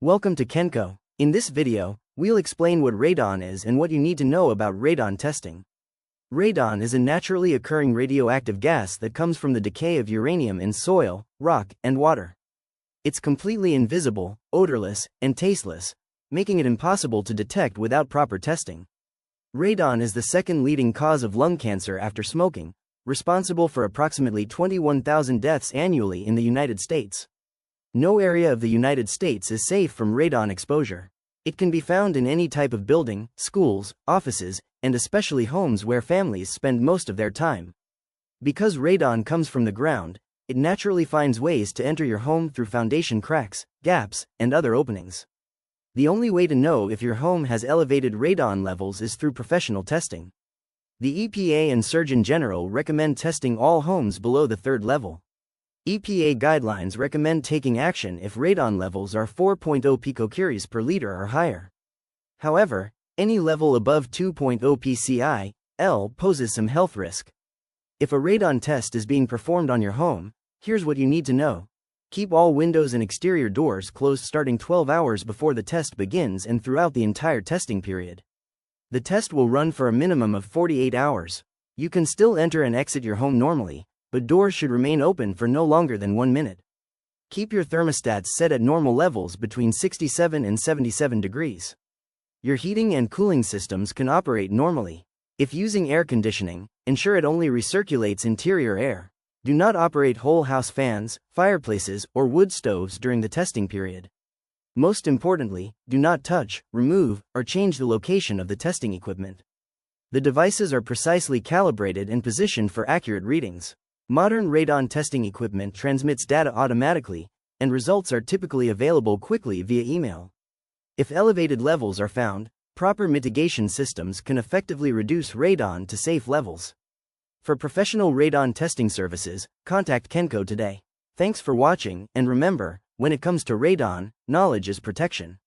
Welcome to Kenco. In this video, we'll explain what radon is and what you need to know about radon testing. Radon is a naturally occurring radioactive gas that comes from the decay of uranium in soil, rock, and water. It's completely invisible, odorless, and tasteless, making it impossible to detect without proper testing. Radon is the second leading cause of lung cancer after smoking, responsible for approximately 21,000 deaths annually in the United States. No area of the United States is safe from radon exposure. It can be found in any type of building, schools, offices, and especially homes where families spend most of their time. Because radon comes from the ground, it naturally finds ways to enter your home through foundation cracks, gaps, and other openings. The only way to know if your home has elevated radon levels is through professional testing. The EPA and Surgeon General recommend testing all homes below the third level. EPA guidelines recommend taking action if radon levels are 4.0 picocuries per liter or higher. However, any level above 2.0 pci/L poses some health risk. If a radon test is being performed on your home, here's what you need to know. Keep all windows and exterior doors closed starting 12 hours before the test begins and throughout the entire testing period. The test will run for a minimum of 48 hours. You can still enter and exit your home normally, but doors should remain open for no longer than 1 minute. Keep your thermostats set at normal levels between 67 and 77 degrees. Your heating and cooling systems can operate normally. If using air conditioning, ensure it only recirculates interior air. Do not operate whole house fans, fireplaces, or wood stoves during the testing period. Most importantly, do not touch, remove, or change the location of the testing equipment. The devices are precisely calibrated and positioned for accurate readings. Modern radon testing equipment transmits data automatically, and results are typically available quickly via email. If elevated levels are found, proper mitigation systems can effectively reduce radon to safe levels. For professional radon testing services, contact Kenco today. Thanks for watching, and remember, when it comes to radon, knowledge is protection.